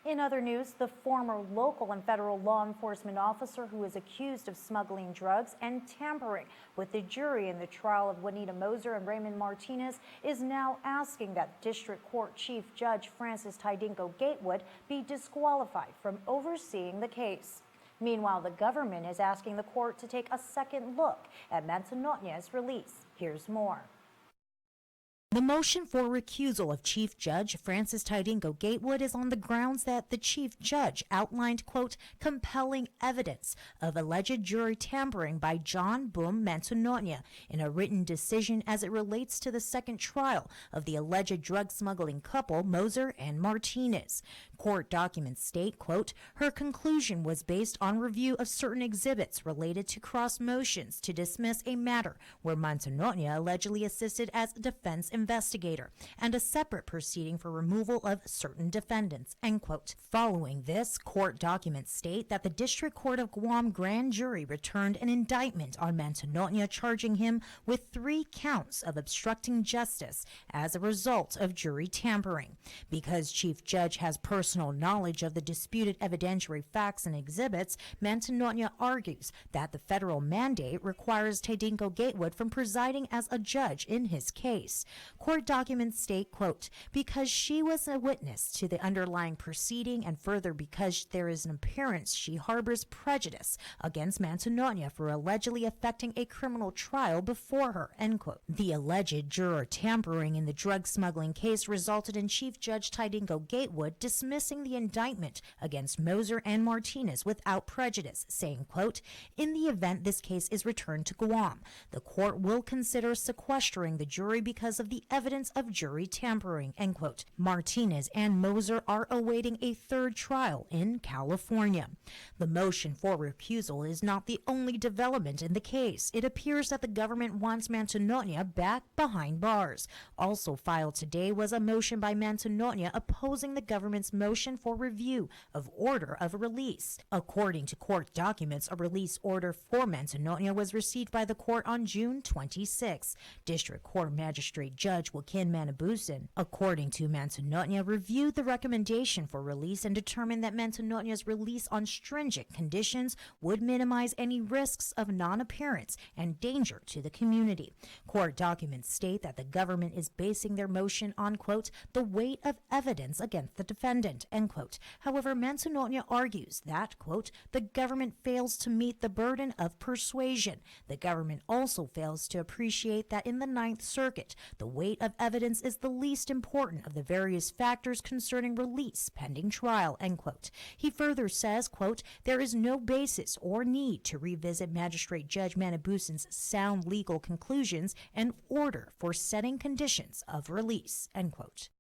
In other news, the former local and federal law enforcement officer who is accused of smuggling drugs and tampering with the jury in the trial of Juanita Moser and Raymond Martinez is now asking that District Court Chief Judge Tydingco-Gatewood be disqualified from overseeing the case. Meanwhile, the government is asking the court to take a second look at Mantanona's release. Here's more. The motion for recusal of Chief Judge Tydingco-Gatewood is on the grounds that the Chief Judge outlined, quote, compelling evidence of alleged jury tampering by John Boom Mantanona in a written decision as it relates to the second trial of the alleged drug smuggling couple Moser and Martinez. Court documents state, quote, her conclusion was based on review of certain exhibits related to cross motions to dismiss a matter where Mantanona allegedly assisted as defense investigator and a separate proceeding for removal of certain defendants, end quote. Following this, court documents state that the District Court of GUAM grand jury returned an indictment on Mantanona charging him with 3 counts of obstructing justice as a result of jury tampering. Because Chief Judge has personal knowledge of the disputed evidentiary facts and exhibits, Mantanona argues that the federal mandate requires Tydingco-Gatewood from presiding as a judge in his case. Court documents state, quote, because she was a witness to the underlying proceeding and further because there is an appearance she harbors prejudice against Mantanona for allegedly affecting a criminal trial before her, end quote. The alleged juror tampering in the drug smuggling case resulted in Chief Judge Tydingco-Gatewood dismissing the indictment against Moser and Martinez without prejudice, saying, quote, in the event this case is returned to GUAM, the court will consider sequestering the jury because of the evidence of jury tampering, end quote. Martinez and Moser are awaiting a third trial in California. The motion for recusal is not the only development in the case. It appears that the government wants Mantanona back behind bars. Also filed today was a motion by Mantanona opposing the government's motion for review of order of release. According to court documents, a release order for Mantanona was received by the court on June 26. District Court Magistrate Judge Joaquin Manabusan, according to Mantanona, reviewed the recommendation for release and determined that Mantanona's release on stringent conditions would minimize any risks of non-appearance and danger to the community. Court documents state that the government is basing their motion on, quote, the weight of evidence against the defendant, end quote. However, Mantanona argues that, quote, the government fails to meet the burden of persuasion. The government also fails to appreciate that in the Ninth Circuit, the weight of evidence is the least important of the various factors concerning release pending trial, end quote. He further says, quote, there is no basis or need to revisit Magistrate Judge Manabusan's sound legal conclusions and order for setting conditions of release, end quote.